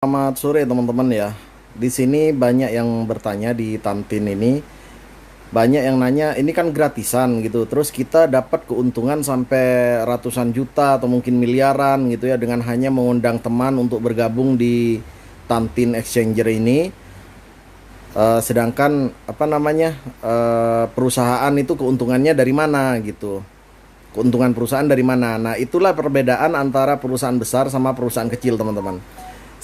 Selamat sore teman-teman ya. Di sini banyak yang bertanya di Tantin ini, banyak yang nanya ini kan gratisan gitu. Terus kita dapat keuntungan sampai ratusan juta atau mungkin miliaran gitu ya dengan hanya mengundang teman untuk bergabung di Tantin Exchanger ini. Sedangkan perusahaan itu keuntungannya dari mana gitu. Keuntungan perusahaan dari mana? Nah, itulah perbedaan antara perusahaan besar sama perusahaan kecil, teman-teman.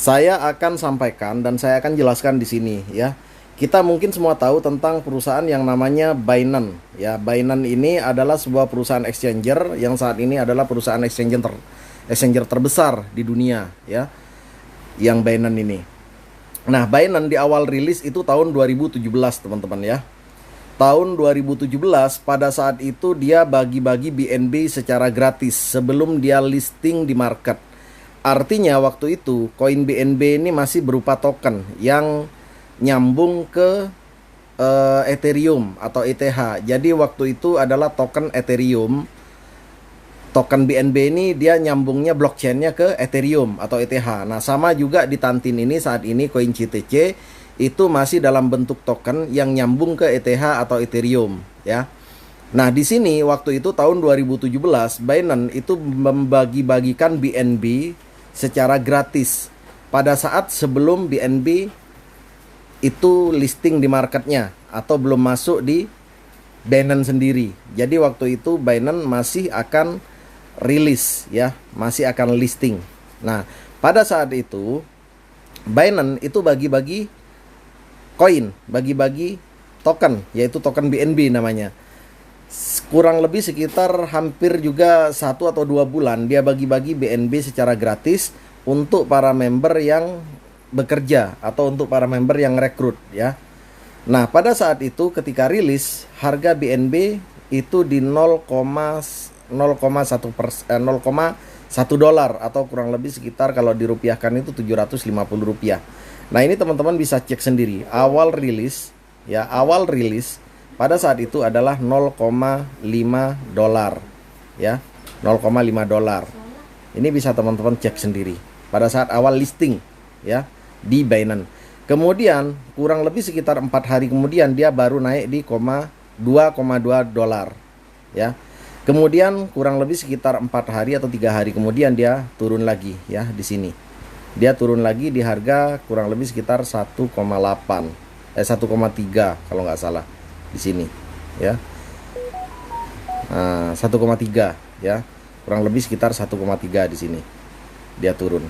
Saya akan sampaikan dan saya akan jelaskan di sini ya. Kita mungkin semua tahu tentang perusahaan yang namanya Binance ya. Binance ini adalah sebuah perusahaan exchanger yang saat ini adalah perusahaan exchanger terbesar di dunia ya. Yang Binance ini. Nah, Binance di awal rilis itu tahun 2017, teman-teman ya. Tahun 2017 pada saat itu dia bagi-bagi BNB secara gratis sebelum dia listing di market. Artinya waktu itu koin BNB ini masih berupa token yang nyambung ke Ethereum atau ETH. Jadi waktu itu adalah token Ethereum. Token BNB ini dia nyambungnya blockchainnya ke Ethereum atau ETH. Nah, sama juga di Tantin ini saat ini koin CTC itu masih dalam bentuk token yang nyambung ke ETH atau Ethereum ya. Nah, di sini waktu itu tahun 2017 Binance itu membagi-bagikan BNB secara gratis pada saat sebelum BNB itu listing di marketnya atau belum masuk di Binance sendiri. Jadi waktu itu Binance masih akan rilis ya, masih akan listing. Nah, pada saat itu Binance itu bagi-bagi koin, bagi-bagi token, yaitu token BNB namanya. Kurang lebih sekitar hampir juga 1 atau 2 bulan dia bagi-bagi BNB secara gratis untuk para member yang bekerja atau untuk para member yang rekrut ya. Nah, pada saat itu ketika rilis harga BNB itu di 0,1 dolar atau kurang lebih sekitar kalau dirupiahkan itu 750 rupiah. Nah, ini teman-teman bisa cek sendiri. Awal rilis pada saat itu adalah 0,5 dolar ya, 0,5 dolar. Ini bisa teman-teman cek sendiri pada saat awal listing ya di Binance. Kemudian kurang lebih sekitar 4 hari kemudian dia baru naik di 2,2 dolar ya. Kemudian kurang lebih sekitar 4 hari atau 3 hari kemudian dia turun lagi ya di sini. Dia turun lagi di harga kurang lebih sekitar 1,3 kalau nggak salah di sini ya. 1,3 ya, kurang lebih sekitar 1,3 di sini dia turun.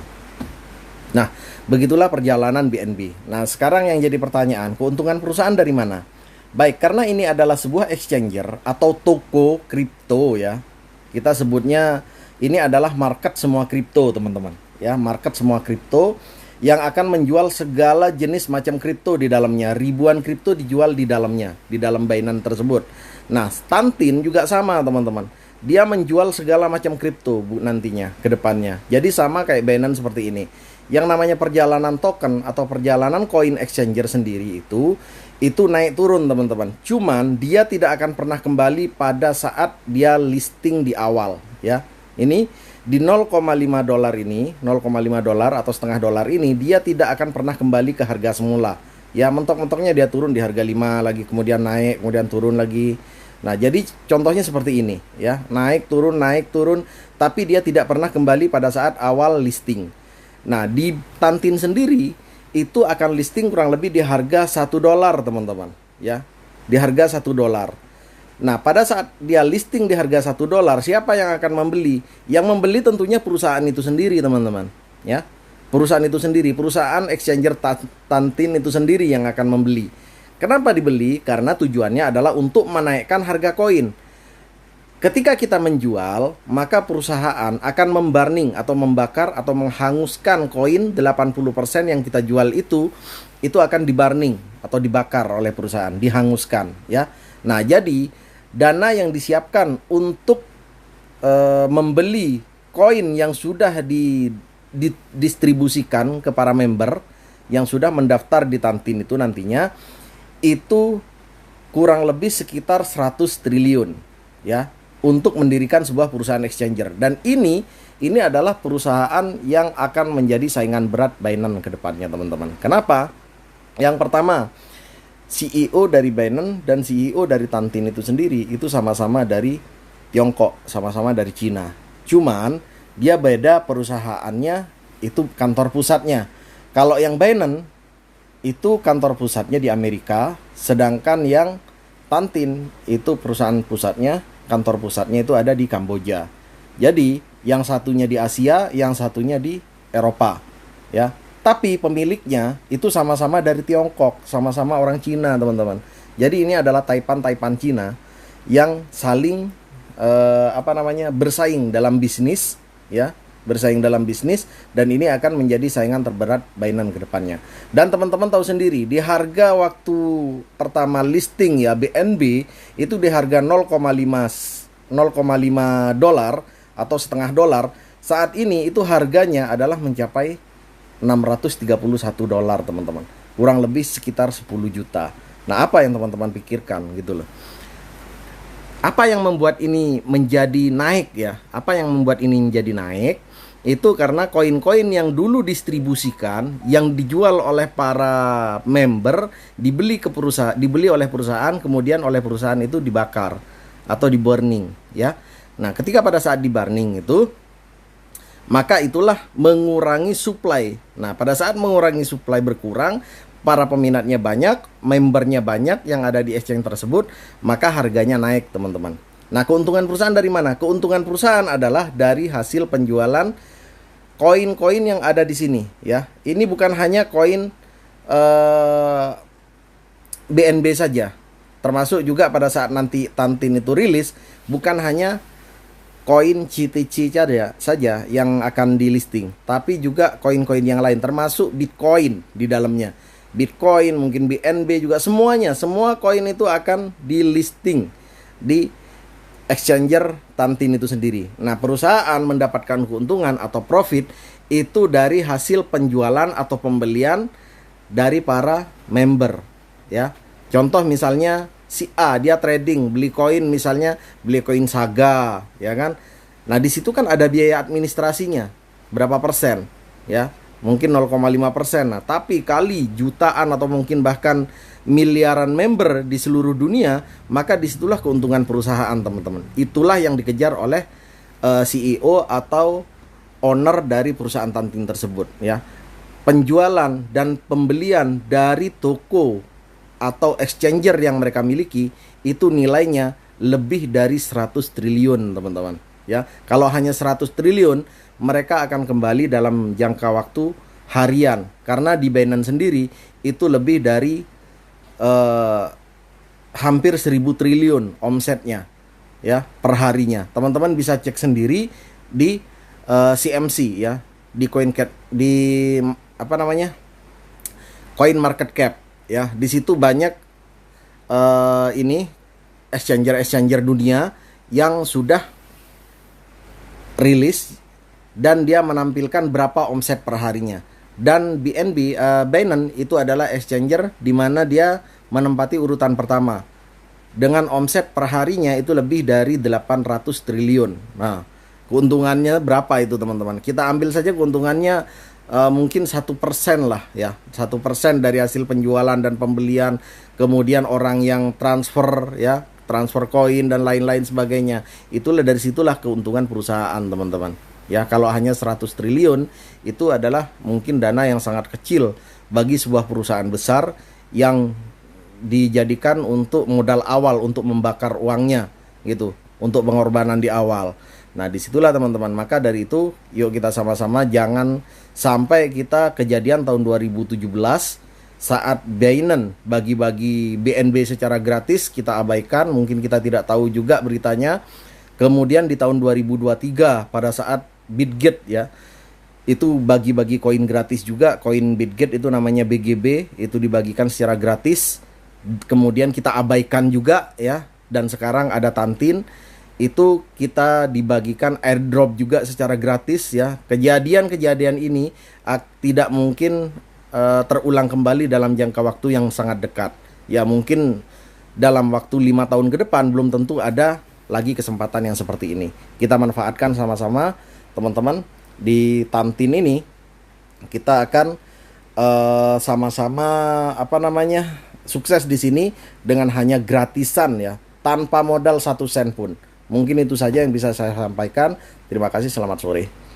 Nah, begitulah perjalanan BNB. Nah, sekarang yang jadi pertanyaan, keuntungan perusahaan dari mana? Baik, karena ini adalah sebuah exchanger atau toko kripto ya. Kita sebutnya ini adalah market semua kripto, teman-teman ya, market semua kripto yang akan menjual segala jenis macam kripto di dalamnya. Ribuan kripto dijual di dalamnya, di dalam Binance tersebut. Nah, Tantin juga sama, teman-teman. Dia menjual segala macam kripto nantinya ke depannya. Jadi sama kayak Binance seperti ini. Yang namanya perjalanan token atau perjalanan koin exchanger sendiri itu naik turun, teman-teman. Cuman dia tidak akan pernah kembali pada saat dia listing di awal ya. Ini di 0,5 dolar ini, 0,5 dolar atau setengah dolar ini dia tidak akan pernah kembali ke harga semula. Ya, mentok-mentoknya dia turun di harga 5 lagi, kemudian naik, kemudian turun lagi. Nah, jadi contohnya seperti ini ya, naik turun, tapi dia tidak pernah kembali pada saat awal listing. Nah, di Tantin sendiri itu akan listing kurang lebih di harga 1 dolar, teman-teman ya. Di harga 1 dolar. Nah, pada saat dia listing di harga 1 dolar, siapa yang akan membeli? Yang membeli tentunya perusahaan itu sendiri, teman-teman ya. Perusahaan itu sendiri, perusahaan exchanger Tantin itu sendiri yang akan membeli. Kenapa dibeli? Karena tujuannya adalah untuk menaikkan harga koin. Ketika kita menjual, maka perusahaan akan memburning atau membakar atau menghanguskan koin 80% yang kita jual itu akan diburning atau dibakar oleh perusahaan, dihanguskan ya. Nah, jadi dana yang disiapkan untuk membeli koin yang sudah didistribusikan ke para member yang sudah mendaftar di Tantin itu nantinya itu kurang lebih sekitar 100 triliun ya. untuk mendirikan sebuah perusahaan exchanger. Dan ini adalah perusahaan yang akan menjadi saingan berat Binance ke depannya, teman-teman. Kenapa? Yang pertama, CEO dari Binance dan CEO dari Tantin itu sendiri itu sama-sama dari Tiongkok, sama-sama dari Cina. Cuman dia beda perusahaannya, itu kantor pusatnya. Kalau yang Binance itu kantor pusatnya di Amerika, sedangkan yang Tantin itu perusahaan pusatnya, kantor pusatnya itu ada di Kamboja. Jadi yang satunya di Asia, yang satunya di Eropa, ya. Tapi pemiliknya itu sama-sama dari Tiongkok, sama-sama orang Cina, teman-teman. Jadi ini adalah Taipan Cina yang saling bersaing dalam bisnis, ya, bersaing dalam bisnis, dan ini akan menjadi saingan terberat Binance ke depannya. Dan teman-teman tahu sendiri, di harga waktu pertama listing ya BNB itu di harga 0,5 dolar atau setengah dolar. Saat ini itu harganya adalah mencapai 631 dolar, teman-teman. Kurang lebih sekitar 10 juta. Nah, apa yang teman-teman pikirkan gitu loh. Apa yang membuat ini menjadi naik ya? Apa yang membuat ini menjadi naik? Itu karena koin-koin yang dulu distribusikan, yang dijual oleh para member, dibeli oleh perusahaan, kemudian oleh perusahaan itu dibakar atau di burning, ya. Nah, ketika pada saat di burning itu, maka itulah mengurangi supply. Nah, pada saat mengurangi supply berkurang, para peminatnya banyak, membernya banyak yang ada di exchange tersebut, maka harganya naik, teman-teman. Nah, keuntungan perusahaan dari mana? Keuntungan perusahaan adalah dari hasil penjualan koin-koin yang ada di sini, ya. Ini bukan hanya koin BNB saja. Termasuk juga pada saat nanti Tantin itu rilis, bukan hanya koin CTC saja yang akan di listing, tapi juga koin-koin yang lain, termasuk Bitcoin di dalamnya. Bitcoin, mungkin BNB juga, semuanya, semua koin itu akan di listing di exchanger Tantin itu sendiri. Nah, perusahaan mendapatkan keuntungan atau profit itu dari hasil penjualan atau pembelian dari para member, ya. Contoh misalnya si A, dia trading, beli koin, misalnya beli koin Saga, ya kan. Nah, di situ kan ada biaya administrasinya berapa persen, ya. Mungkin 0,5%. Nah, tapi kali jutaan atau mungkin bahkan miliaran member di seluruh dunia, maka disitulah keuntungan perusahaan, teman-teman. Itulah yang dikejar oleh CEO atau owner dari perusahaan Tantin tersebut, ya. Penjualan dan pembelian dari toko atau exchanger yang mereka miliki itu nilainya lebih dari 100 triliun, teman-teman, ya. Kalau hanya 100 triliun, mereka akan kembali dalam jangka waktu harian, karena di Binance sendiri itu lebih dari hampir 1000 triliun omsetnya, ya, per harinya. Teman-teman bisa cek sendiri di CMC, ya, di Coin Market Cap, ya. Di situ banyak ini exchanger dunia yang sudah rilis dan dia menampilkan berapa omset per harinya. Dan BNB, Binance itu adalah exchanger di mana dia menempati urutan pertama dengan omset per harinya itu lebih dari 800 triliun. Nah, keuntungannya berapa itu, teman-teman? Kita ambil saja keuntungannya mungkin 1% lah, ya, 1% dari hasil penjualan dan pembelian, kemudian orang yang transfer, ya, transfer koin dan lain-lain sebagainya. Itulah, dari situlah keuntungan perusahaan, teman-teman. Ya, kalau hanya 100 triliun itu adalah mungkin dana yang sangat kecil bagi sebuah perusahaan besar yang dijadikan untuk modal awal, untuk membakar uangnya gitu, untuk pengorbanan di awal. Nah, disitulah, teman-teman. Maka dari itu, yuk kita sama-sama jangan sampai kita kejadian tahun 2017 saat Binance bagi-bagi BNB secara gratis kita abaikan, mungkin kita tidak tahu juga beritanya. Kemudian di tahun 2023 pada saat Bitget, ya, itu bagi-bagi koin gratis juga, koin Bitget itu namanya BGB, itu dibagikan secara gratis. Kemudian kita abaikan juga, ya. Dan sekarang ada Tantin, itu kita dibagikan airdrop juga secara gratis, ya. Kejadian-kejadian ini tidak mungkin terulang kembali dalam jangka waktu yang sangat dekat. Ya, mungkin dalam waktu 5 tahun ke depan belum tentu ada lagi kesempatan yang seperti ini. Kita manfaatkan sama-sama teman-teman. Di Tamtin ini kita akan sama-sama sukses di sini dengan hanya gratisan ya, tanpa modal 1 sen pun. Mungkin itu saja yang bisa saya sampaikan. Terima kasih, selamat sore.